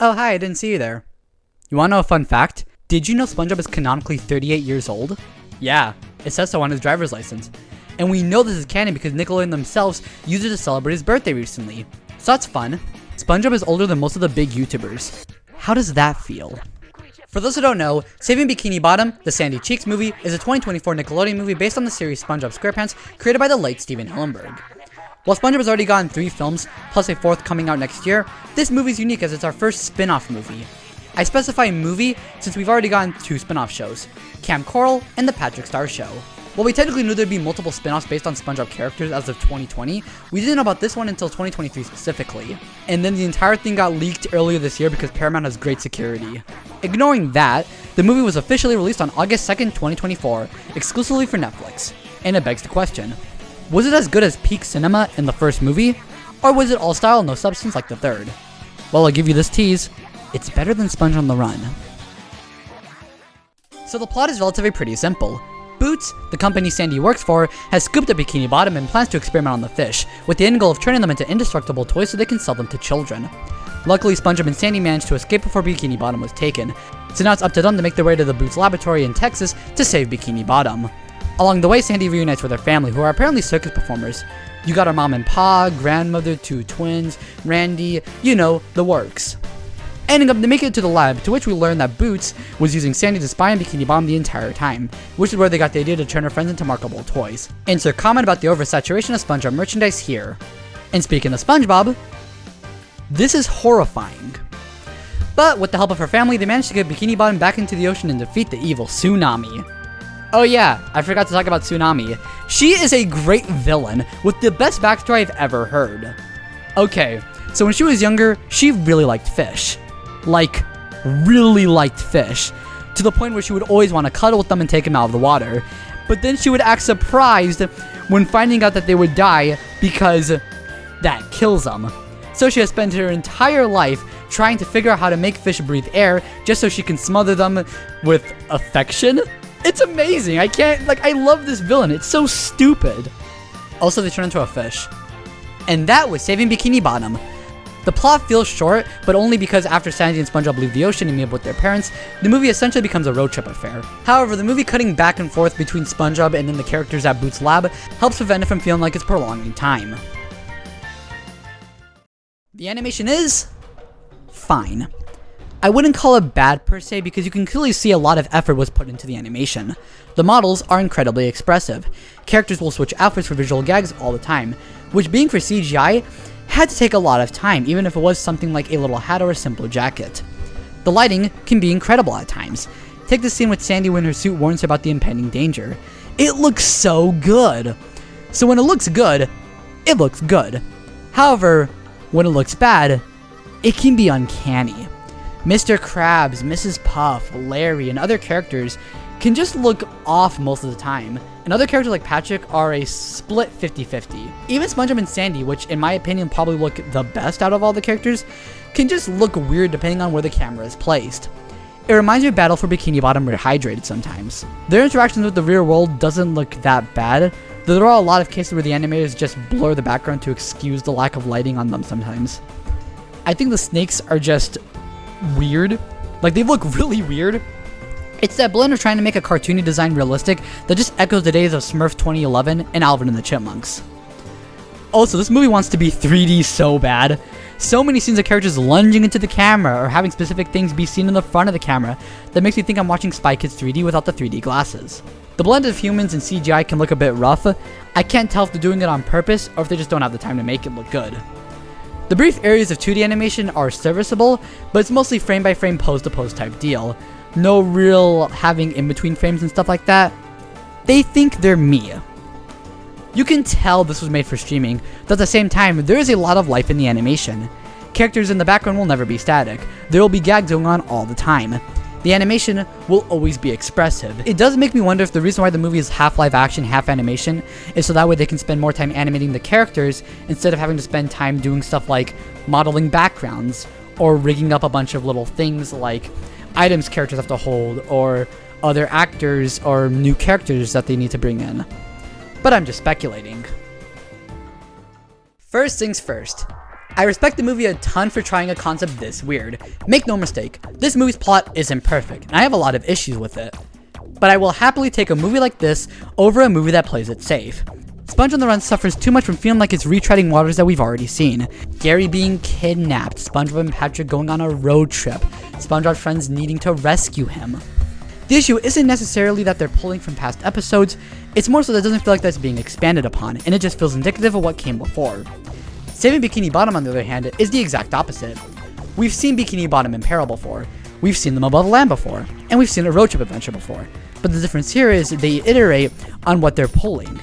Oh hi, I didn't see you there. You wanna know a fun fact? Did you know Spongebob is canonically 38 years old? Yeah, it says so on his driver's license. And we know this is canon because Nickelodeon themselves used it to celebrate his birthday recently. So that's fun. Spongebob is older than most of the big YouTubers. How does that feel? For those who don't know, Saving Bikini Bottom, the Sandy Cheeks movie, is a 2024 Nickelodeon movie based on the series SpongeBob SquarePants, created by the late Stephen Hillenburg. While SpongeBob has already gotten 3 films, plus a 4th coming out next year, this movie is unique as it's our first spin-off movie. I specify movie since we've already gotten 2 spin-off shows, Camp Coral and The Patrick Star Show. While we technically knew there'd be multiple spin-offs based on SpongeBob characters as of 2020, we didn't know about this one until 2023 specifically. And then the entire thing got leaked earlier this year because Paramount has great security. Ignoring that, the movie was officially released on August 2nd, 2024, exclusively for Netflix. And it begs the question, was it as good as peak cinema in the first movie? Or was it all style, no substance like the third? Well, I'll give you this tease, it's better than Sponge on the Run. So the plot is relatively pretty simple. Boots, the company Sandy works for, has scooped up Bikini Bottom and plans to experiment on the fish, with the end goal of turning them into indestructible toys so they can sell them to children. Luckily, SpongeBob and Sandy managed to escape before Bikini Bottom was taken, so now it's up to them to make their way to the Boots laboratory in Texas to save Bikini Bottom. Along the way, Sandy reunites with her family, who are apparently circus performers. You got her mom and pa, grandmother, 2 twins, Randy, you know, the works. Ending up to make it to the lab, to which we learn that Boots was using Sandy to spy on Bikini Bottom the entire time, which is where they got the idea to turn her friends into marketable toys. Insert comment about the oversaturation of SpongeBob merchandise here. And speaking of SpongeBob, this is horrifying. But with the help of her family, they managed to get Bikini Bottom back into the ocean and defeat the evil Tsunami. Oh yeah, I forgot to talk about Tsunami. She is a great villain with the best backstory I've ever heard. Okay, so when she was younger, she really liked fish. Like, really liked fish, to the point where she would always want to cuddle with them and take them out of the water. But then she would act surprised when finding out that they would die because that kills them. So she has spent her entire life trying to figure out how to make fish breathe air just so she can smother them with affection. It's amazing. I love this villain. It's so stupid. Also, they turn into a fish. And that was Saving Bikini Bottom. The plot feels short, but only because after Sandy and SpongeBob leave the ocean and meet up with their parents, the movie essentially becomes a road trip affair. However, the movie cutting back and forth between SpongeBob and then the characters at Boots' lab helps prevent it from feeling like it's prolonging time. The animation is fine. I wouldn't call it bad per se because you can clearly see a lot of effort was put into the animation. The models are incredibly expressive. Characters will switch outfits for visual gags all the time, which being for CGI, had to take a lot of time, even if it was something like a little hat or a simple jacket. The lighting can be incredible at times. Take the scene with Sandy when her suit warns her about the impending danger. It looks so good. So when it looks good, it looks good. However, when it looks bad, it can be uncanny. Mr. Krabs, Mrs. Puff, Larry, and other characters can just look off most of the time, and other characters like Patrick are a split 50-50. Even SpongeBob and Sandy, which in my opinion probably look the best out of all the characters, can just look weird depending on where the camera is placed. It reminds me of Battle for Bikini Bottom Rehydrated sometimes. Their interactions with the real world doesn't look that bad, though there are a lot of cases where the animators just blur the background to excuse the lack of lighting on them sometimes. I think the snakes are just weird. Like, they look really weird. It's that blend of trying to make a cartoony design realistic that just echoes the days of Smurf 2011 and Alvin and the Chipmunks. Also, this movie wants to be 3D so bad. So many scenes of characters lunging into the camera or having specific things be seen in the front of the camera that makes me think I'm watching Spy Kids 3D without the 3D glasses. The blend of humans and CGI can look a bit rough. I can't tell if they're doing it on purpose or if they just don't have the time to make it look good. The brief areas of 2D animation are serviceable, but it's mostly frame by frame, pose to pose type deal. No real having in between frames and stuff like that. They think they're me. You can tell this was made for streaming, but at the same time, there is a lot of life in the animation. Characters in the background will never be static. There will be gags going on all the time. The animation will always be expressive. It does make me wonder if the reason why the movie is half live action, half animation is so that way they can spend more time animating the characters instead of having to spend time doing stuff like modeling backgrounds or rigging up a bunch of little things like items characters have to hold or other actors or new characters that they need to bring in. But I'm just speculating. First things first, I respect the movie a ton for trying a concept this weird. Make no mistake, this movie's plot isn't perfect, and I have a lot of issues with it. But I will happily take a movie like this over a movie that plays it safe. Sponge on the Run suffers too much from feeling like it's retreading waters that we've already seen. Gary being kidnapped, SpongeBob and Patrick going on a road trip, SpongeBob's friends needing to rescue him. The issue isn't necessarily that they're pulling from past episodes, it's more so that it doesn't feel like that's being expanded upon, and it just feels indicative of what came before. Saving Bikini Bottom, on the other hand, is the exact opposite. We've seen Bikini Bottom in peril before, we've seen them above land before, and we've seen a road trip adventure before, but the difference here is they iterate on what they're pulling.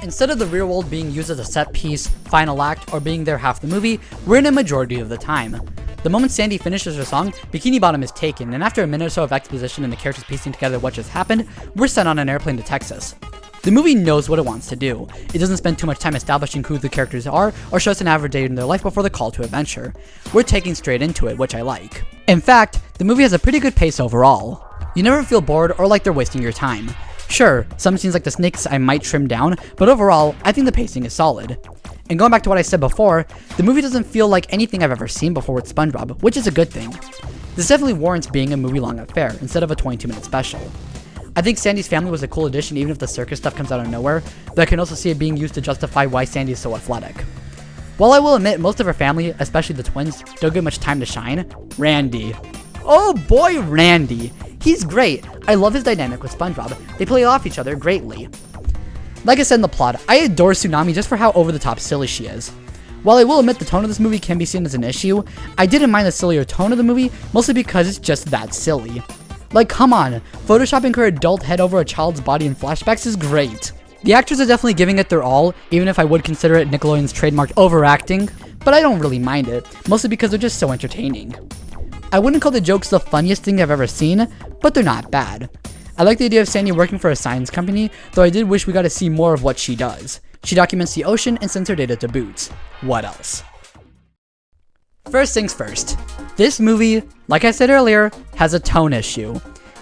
Instead of the real world being used as a set piece, final act, or being there half the movie, we're in a majority of the time. The moment Sandy finishes her song, Bikini Bottom is taken, and after a minute or so of exposition and the characters piecing together what just happened, we're sent on an airplane to Texas. The movie knows what it wants to do. It doesn't spend too much time establishing who the characters are, or show us an average day in their life before the call to adventure. We're taking straight into it, which I like. In fact, the movie has a pretty good pace overall. You never feel bored or like they're wasting your time. Sure, some scenes like the snakes I might trim down, but overall, I think the pacing is solid. And going back to what I said before, the movie doesn't feel like anything I've ever seen before with SpongeBob, which is a good thing. This definitely warrants being a movie-long affair, instead of a 22-minute special. I think Sandy's family was a cool addition even if the circus stuff comes out of nowhere, but I can also see it being used to justify why Sandy is so athletic. While I will admit most of her family, especially the twins, don't get much time to shine, Randy. Oh boy, Randy! He's great! I love his dynamic with SpongeBob. They play off each other greatly. Like I said in the plot, I adore Tsunami just for how over-the-top silly she is. While I will admit the tone of this movie can be seen as an issue, I didn't mind the sillier tone of the movie, mostly because it's just that silly. Like, come on, photoshopping her adult head over a child's body in flashbacks is great. The actors are definitely giving it their all, even if I would consider it Nickelodeon's trademark overacting, but I don't really mind it, mostly because they're just so entertaining. I wouldn't call the jokes the funniest thing I've ever seen, but they're not bad. I like the idea of Sandy working for a science company, though I did wish we got to see more of what she does. She documents the ocean and sends her data to Boots. What else? First things first, this movie, like I said earlier, has a tone issue.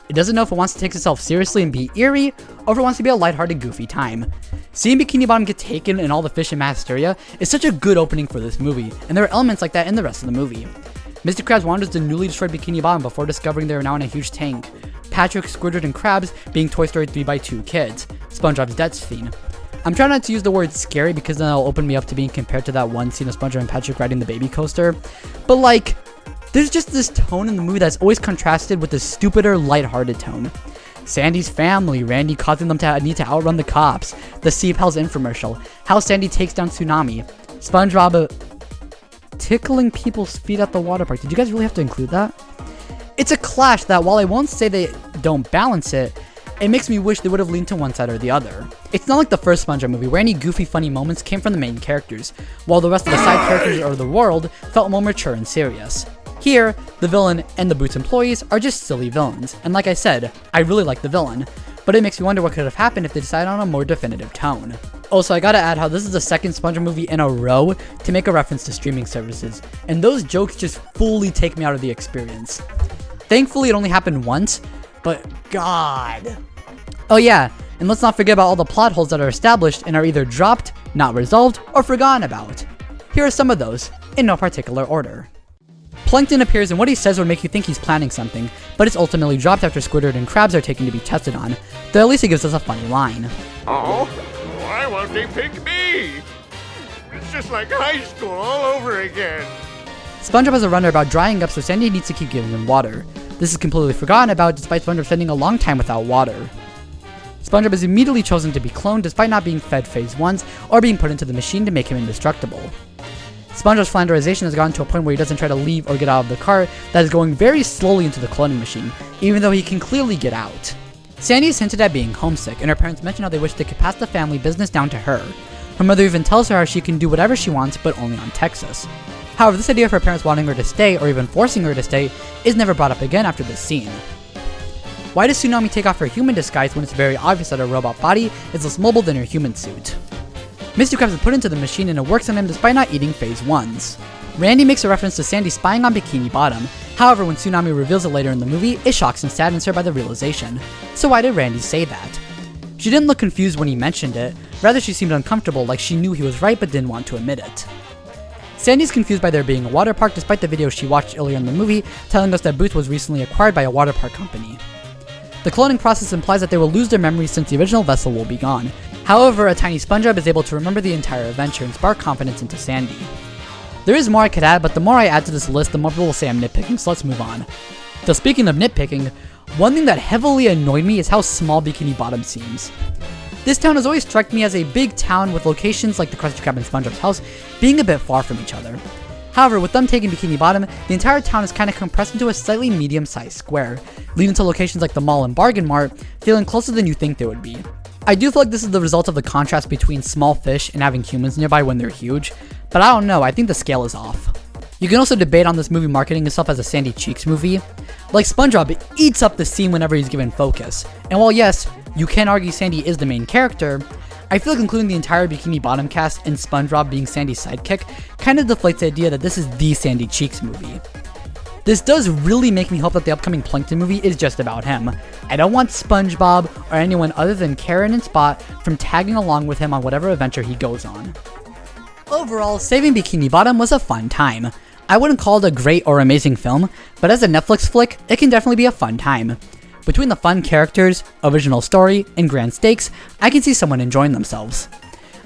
It doesn't know if it wants to take itself seriously and be eerie, or if it wants to be a lighthearted, goofy time. Seeing Bikini Bottom get taken and all the fish in mass hysteria is such a good opening for this movie, and there are elements like that in the rest of the movie. Mr. Krabs wanders the newly destroyed Bikini Bottom before discovering they are now in a huge tank. Patrick, Squidward, and Krabs being Toy Story 3 by 2 kids. SpongeBob's death scene. I'm trying not to use the word scary because then it'll open me up to being compared to that one scene of SpongeBob and Patrick riding the baby coaster. But like, there's just this tone in the movie that's always contrasted with the stupider, lighthearted tone. Sandy's family, Randy causing them to need to outrun the cops, the Sea Pals infomercial, how Sandy takes down Tsunami, SpongeBob tickling people's feet at the water park. Did you guys really have to include that? It's a clash that, while I won't say they don't balance it, it makes me wish they would have leaned to one side or the other. It's not like the first SpongeBob movie where any goofy funny moments came from the main characters, while the rest of the side characters or the world felt more mature and serious. Here, the villain and the Boots employees are just silly villains, and like I said, I really like the villain, but it makes me wonder what could have happened if they decided on a more definitive tone. Also, I gotta add how this is the second SpongeBob movie in a row to make a reference to streaming services, and those jokes just fully take me out of the experience. Thankfully, it only happened once, but God. Oh yeah, and let's not forget about all the plot holes that are established and are either dropped, not resolved, or forgotten about. Here are some of those, in no particular order. Plankton appears and what he says would make you think he's planning something, but it's ultimately dropped after Squidward and Krabs are taken to be tested on, though at least he gives us a funny line. Oh, why won't they pick me? It's just like high school all over again. SpongeBob has a runner about drying up, so Sandy needs to keep giving him water. This is completely forgotten about despite SpongeBob spending a long time without water. SpongeBob is immediately chosen to be cloned despite not being fed phase 1s or being put into the machine to make him indestructible. SpongeBob's flanderization has gotten to a point where he doesn't try to leave or get out of the car that is going very slowly into the cloning machine, even though he can clearly get out. Sandy is hinted at being homesick, and her parents mention how they wish they could pass the family business down to her. Her mother even tells her how she can do whatever she wants, but only on Texas. However, this idea of her parents wanting her to stay, or even forcing her to stay, is never brought up again after this scene. Why does Tsunami take off her human disguise when it's very obvious that her robot body is less mobile than her human suit? Mr. Krabs is put into the machine and it works on him despite not eating phase 1s. Randy makes a reference to Sandy spying on Bikini Bottom, however when Tsunami reveals it later in the movie, it shocks and saddens her by the realization. So why did Randy say that? She didn't look confused when he mentioned it, rather she seemed uncomfortable like she knew he was right but didn't want to admit it. Sandy's confused by there being a water park despite the video she watched earlier in the movie telling us that Booth was recently acquired by a water park company. The cloning process implies that they will lose their memories since the original vessel will be gone. However, a tiny Spongebob is able to remember the entire adventure and spark confidence into Sandy. There is more I could add, but the more I add to this list, the more people will say I'm nitpicking, so let's move on. So speaking of nitpicking, one thing that heavily annoyed me is how small Bikini Bottom seems. This town has always struck me as a big town with locations like the Krusty Krab and SpongeBob's house being a bit far from each other. However, with them taking Bikini Bottom, the entire town is kind of compressed into a slightly medium-sized square, leading to locations like the mall and Bargain Mart feeling closer than you think they would be. I do feel like this is the result of the contrast between small fish and having humans nearby when they're huge, but I don't know, I think the scale is off. You can also debate on this movie marketing itself as a Sandy Cheeks movie. Like SpongeBob, it eats up the scene whenever he's given focus. And while yes, you can argue Sandy is the main character, I feel like including the entire Bikini Bottom cast and SpongeBob being Sandy's sidekick kind of deflates the idea that this is the Sandy Cheeks movie. This does really make me hope that the upcoming Plankton movie is just about him. I don't want SpongeBob or anyone other than Karen and Spot from tagging along with him on whatever adventure he goes on. Overall, Saving Bikini Bottom was a fun time. I wouldn't call it a great or amazing film, but as a Netflix flick, it can definitely be a fun time. Between the fun characters, original story, and grand stakes, I can see someone enjoying themselves.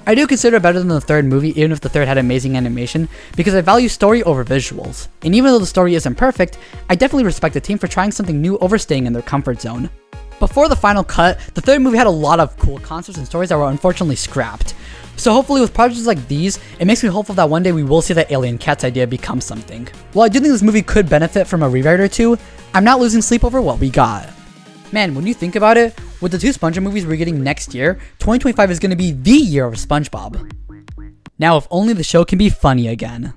I do consider it better than the third movie, even if the third had amazing animation, because I value story over visuals. And even though the story isn't perfect, I definitely respect the team for trying something new over staying in their comfort zone. Before the final cut, the third movie had a lot of cool concepts and stories that were unfortunately scrapped. So hopefully with projects like these, it makes me hopeful that one day we will see that alien cats idea become something. While I do think this movie could benefit from a rewrite or two, I'm not losing sleep over what we got. Man, when you think about it, with the two SpongeBob movies we're getting next year, 2025 is going to be the year of SpongeBob. Now if only the show can be funny again.